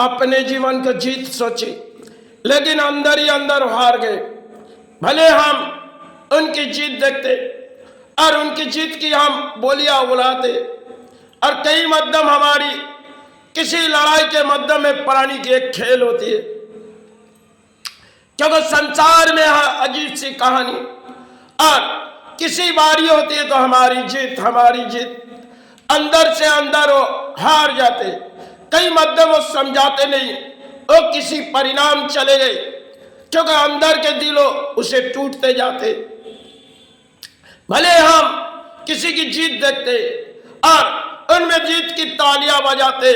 अपने जीवन को जीत सोची, लेकिन अंदर ही अंदर हार गए। भले हम उनकी जीत देखते और उनकी जीत की हम बोलियां बुलाते, और कई मध्यम हमारी किसी लड़ाई के मध्यम में प्राणी की एक खेल होती है, क्योंकि संसार में है अजीब सी कहानी। और किसी बारी होती है तो हमारी जीत अंदर से अंदर वो हार जाते। कई मध्यम वो समझाते नहीं, वो किसी परिणाम चले गए, क्योंकि अंदर के दिलों उसे टूटते जाते। भले हम किसी की जीत देखते और उनमें जीत की तालियां बजाते,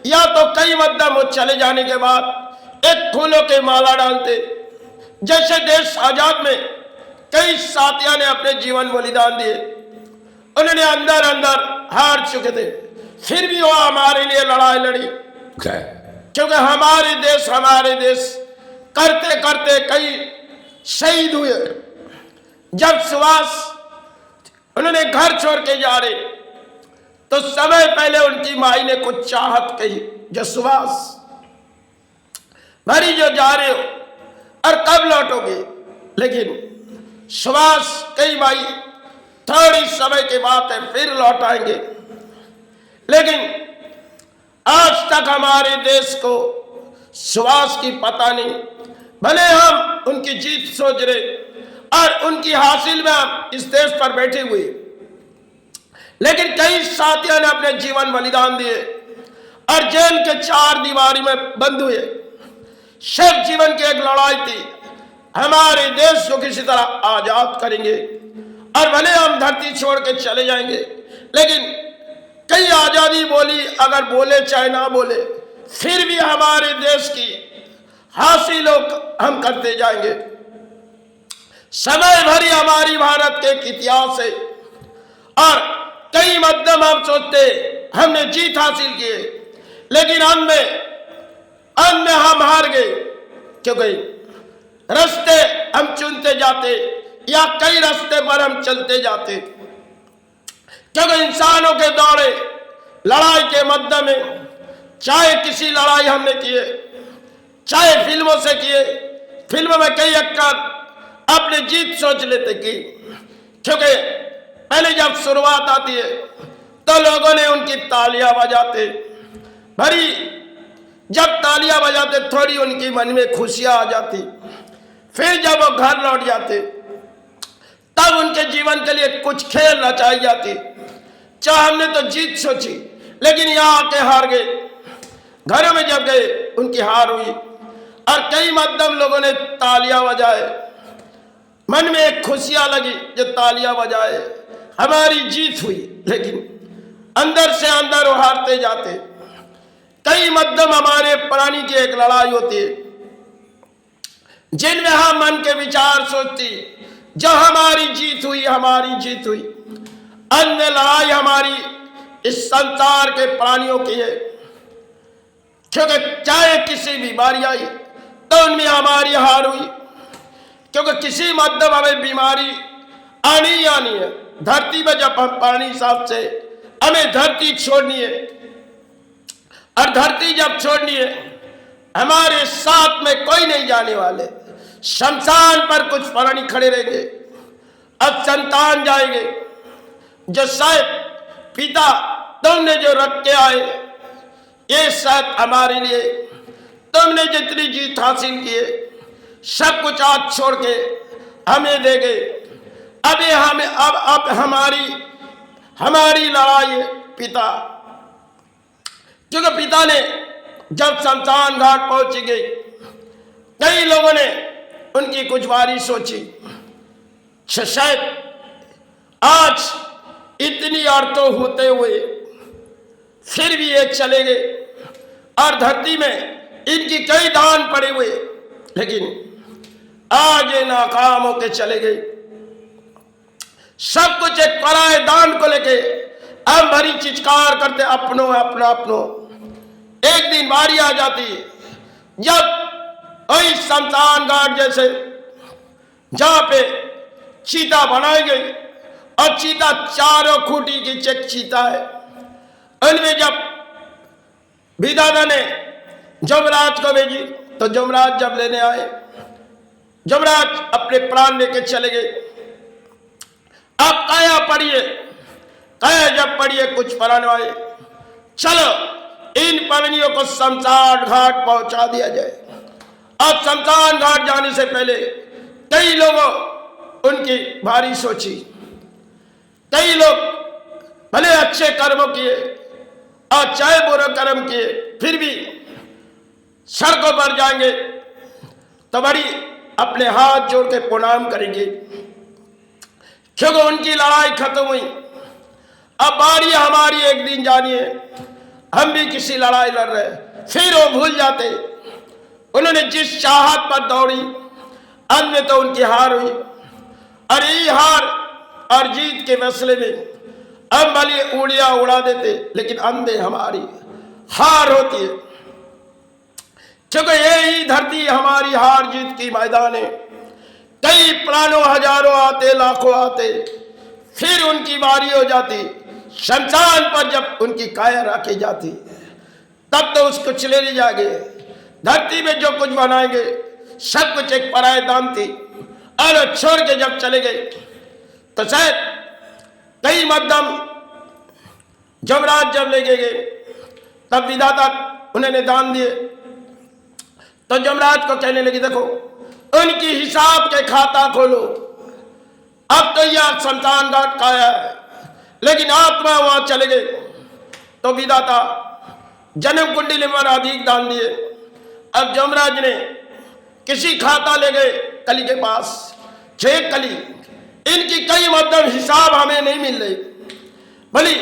या तो कई मध्यम वो चले जाने के बाद एक फूलों के माला डालते। जैसे देश आजाद में कई साथियों ने अपने जीवन बलिदान दिए, उन्होंने अंदर अंदर हार चुके थे, फिर भी वो हमारे लिए लड़ाई लड़ी, क्योंकि हमारे देश करते करते कई शहीद हुए। जब सुभाष उन्होंने घर छोड़ के जा रहे, तो समय पहले उनकी माई ने कुछ चाहत कही, जो सुभाष भरी जो जा रहे हो और कब लौटोगे। लेकिन सुभाष कई माई थोड़ी समय के बाद है फिर लौट आएंगे। लेकिन आज तक हमारे देश को सुभाष की पता नहीं। भले हम उनकी जीत सोच रहे और उनकी हासिल में हम इस देश पर बैठे हुए, लेकिन कई साथियों ने अपने जीवन बलिदान दिए और जेल के 4 दीवारी में बंद हुए। सब जीवन की एक लड़ाई थी, हमारे देश को किसी तरह आजाद करेंगे, और भले हम धरती छोड़ के चले जाएंगे, लेकिन कई आजादी बोली, अगर बोले चाहे ना बोले, फिर भी हमारे देश की हासिल हम करते जाएंगे। समय भरी हमारी भारत के इतिहास है, और कई मध्यम हम सोचते हमने जीत हासिल किए, लेकिन अंत में हम हार गए, क्योंकि रास्ते हम चुनते जाते या कई रास्ते पर हम चलते जाते। क्योंकि इंसानों के दौरे लड़ाई के मध्य में, चाहे किसी लड़ाई हमने किए, चाहे फिल्मों से किए, फिल्मों में कई एक्टर अपनी जीत सोच लेते कि, क्योंकि पहले जब शुरुआत आती है तो लोगों ने उनकी तालियां बजाते, भरी जब तालियां बजाते थोड़ी उनकी मन में खुशियां आ जाती। फिर जब वो घर लौट जाते तब उनके जीवन के लिए कुछ खेल रचाई जाती। चाहे हमने तो जीत सोची, लेकिन यहाँ आके हार गए। घरों में जब गए उनकी हार हुई, और कई मध्यम लोगों ने तालियां बजाए, मन में एक खुशियां लगी जो तालियां बजाए, हमारी जीत हुई। लेकिन अंदर से अंदर वो हारते जाते। कई मध्यम हमारे प्राणी की एक लड़ाई होती है, जिनमें हम मन के विचार सोचती, जो हमारी जीत हुई। अन्य लड़ाई हमारी इस संसार के प्राणियों की है, क्योंकि चाहे किसी बीमारी आई तो उनमें हमारी हार हुई, क्योंकि किसी मध्यम हमें बीमारी आनी है। धरती में जब हम पानी हिसाब से हमें धरती छोड़नी है, और धरती जब छोड़नी है, हमारे साथ में कोई नहीं जाने वाले। शमशान पर कुछ प्राणी खड़े रहेंगे, अब संतान जाएंगे, जो शायद पिता तुमने जो रख के आए, ये शायद हमारे लिए तुमने जितनी जीत हासिल की है, सब कुछ आज छोड़ के हमें दे गए। अभी हमें अब हमारी लड़ाई है पिता, क्योंकि पिता ने जब शमशान घाट पहुंच गई, कई लोगों ने उनकी कुछ बारी सोची, शायद आज इतनी औरतों होते हुए फिर भी ये चले गए, और धरती में इनकी कई दान पड़े हुए, लेकिन आज ये नाकाम होके चले गए। सब कुछ एक पराये दान को लेके हम भरी चिৎकार करते, अपनो। एक दिन बारी आ जाती जब वही शमशान घाट जैसे जहां पे चीता बनाई गई, और चीता 4 खूंटी की चीता है, उनमें जब विधाता ने जमराज को भेजी। तो जमराज जब लेने आए, जमराज अपने प्राण लेके चले गए। अब काया पढ़िए, काया जब पढ़िए कुछ प्राण आए, चलो इन प्राणियों को शमशान घाट पहुंचा दिया जाए। अब शमशान घाट जाने से पहले कई लोगों उनकी भारी सोची। कई लोग भले अच्छे कर्म किए और चाहे बुरे कर्म किए, फिर भी सड़कों पर जाएंगे तो बड़ी अपने हाथ जोड़ के प्रणाम करेंगे, क्योंकि उनकी लड़ाई खत्म हुई। अब बारी हमारी एक दिन जानिए, हम भी किसी लड़ाई लड़ रहे, फिर वो भूल जाते। उन्होंने जिस चाहत पर दौड़ी, अंत में तो उनकी हार हुई। और ये हार और जीत के मसले में हम भले उड़िया उड़ा देते, लेकिन अंधे हमारी हार होती है, क्योंकि यही धरती हमारी हार जीत की मैदान है। कई प्राणों हजारों आते, लाखों आते, फिर उनकी बारी हो जाती। शमशान पर जब उनकी काया रखी जाती, तब तो उसको चले ले जाएंगे। धरती में जो कुछ बनाएंगे सब कुछ एक पराये दाम थी। और छोड़ के जब चले गए तो शायद कई मध्यम जमराज जब ले गए तब विधाता उन्होंने दान दिए। तो जमराज को कहने लगी, देखो उनकी हिसाब के खाता खोलो। अब तो यह शमशान घाट का है, लेकिन आत्मा वहां चले गए। तो विधाता जन्म कुंडली में अधिक दान दिए। अब जमराज ने किसी खाता ले गए कली के पास, 6 कली। इनकी कई मध्यम हिसाब हमें नहीं मिल रही, भली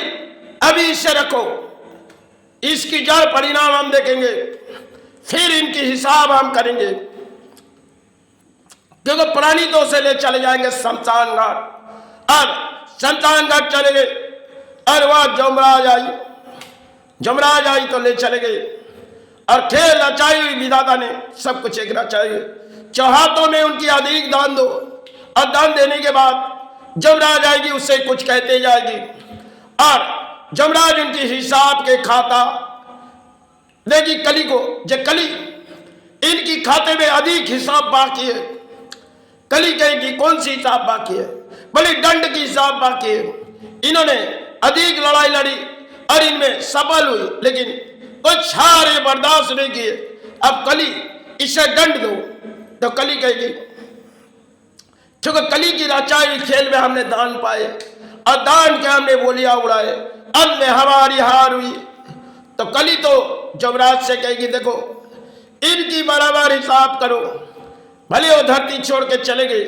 अभी इसे रखो, इसकी जड़ परिणाम हम देखेंगे, फिर इनकी हिसाब हम करेंगे। क्योंकि प्राणी तो से ले चले जाएंगे शमशान घाट। अब शमशान घाट चले गए और वह जमराज आई तो ले चले गए। और खेल रचाई हुई विधाता ने सब कुछ एक रचाई। चौहातों में उनकी अधिक दान दो, और दान देने के बाद जमराज आएगी, उससे कुछ कहते जाएगी। और जमराज उनकी हिसाब के खाता देगी कली को। जो कली इनकी खाते में अधिक हिसाब बाकी है, कली कहेगी कौन सी हिसाब बाकी है, बड़ी दंड की हिसाब बाकी है। इन्होंने अधिक लड़ाई लड़ी और इनमें सफल हुई, लेकिन कुछ हारे बर्दाश्त नहीं किए। अब कली इसे दंड दो। तो कली कहेगी, क्योंकि कली की रचाई खेल में हमने दान पाए और दान के हमने बोलियां उड़ाए, अंत में हमारी हार हुई। तो कली तो जमराज से कहेगी, देखो इनकी बराबर हिसाब करो। भले वो धरती छोड़ के चले गए,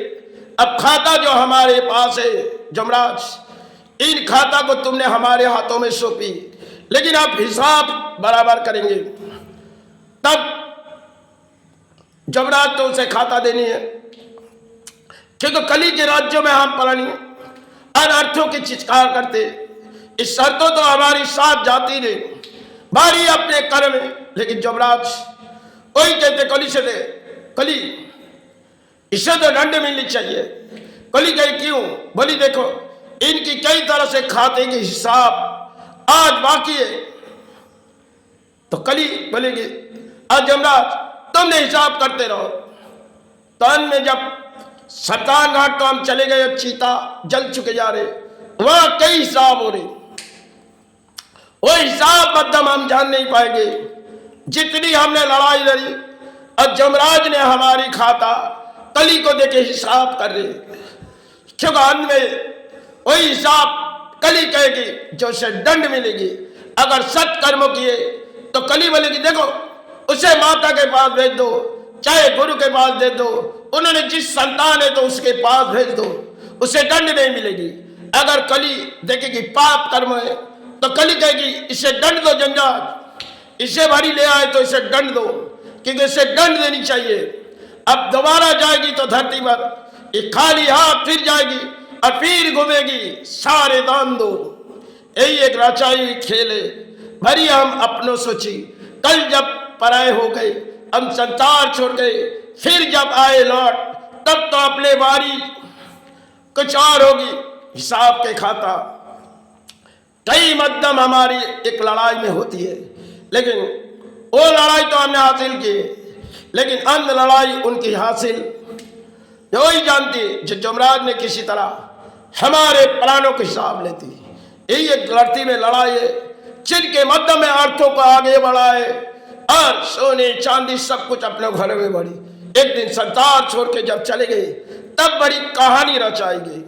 अब खाता जो हमारे पास है जमराज, इन खाता को तुमने हमारे हाथों में सौंपी, लेकिन आप हिसाब बराबर करेंगे। तब जमराज तो उसे खाता देनी है, क्योंकि कली के राज्यों में हम प्राणी अनर्थों की चित्कार करते। इस शर्तों तो हमारी साथ जाती नहीं, बारी अपने कर्म में। लेकिन जमराज वही कहते कली से दे, कली इसे तो दंड मिलनी चाहिए। कली कही क्यों? बोली देखो इनकी कई तरह से खाते की हिसाब आज बाकी है। तो कली बोलेगी, आज जमराज तुमने हिसाब करते रहो। तो अंत में जब शमशान घाट तो हम चले गए, चीता जल चुके जा रहे, वहां कई हिसाब हो रहे, वो हिसाब मध्यम हम जान नहीं पाएंगे। जितनी हमने लड़ाई लड़ी और जमराज ने हमारी खाता कली को देके हिसाब कर रहे, क्योंकि अंत में वही हिसाब कली कहेगी जो उसे दंड मिलेगी। अगर सत कर्म किए तो कली बोलेगी, देखो उसे माता के पास भेज दो, चाहे गुरु के पास दे दो, उन्होंने जिस संतान है तो उसके पास भेज दो, उसे दंड नहीं मिलेगी। अगर कली देखेगी पाप कर्म है तो कली कहेगी इसे दंड दो, जंजाल इसे भारी ले आए तो इसे दंड दो, क्योंकि इसे दंड देनी चाहिए। अब दोबारा जाएगी तो धरती पर एक खाली हाथ फिर जाएगी और फिर घूमेगी, सारे दान दो। यही एक रचाई खेल है। भरी हम अपनों सोची, कल जब पराए हो गए, हम संसार छोड़ गए, फिर जब आए लौट, तब तो अपने बारी कुछ और होगी। हिसाब के खाता कई मध्यम हमारी एक लड़ाई में होती है, लेकिन वो लड़ाई तो हमने हासिल की, लेकिन अन्य लड़ाई उनकी हासिल वही जानती जो जमराज ने किसी तरह हमारे प्राणों के हिसाब लेती। यही एक लड़ती में लड़ाई है जिनके मध्य में अर्थों को आगे बढ़ाए और सोने चांदी सब कुछ अपने घर में बढ़ी। एक दिन संसार छोड़ के जब चले गए तब बड़ी कहानी रचाई गई।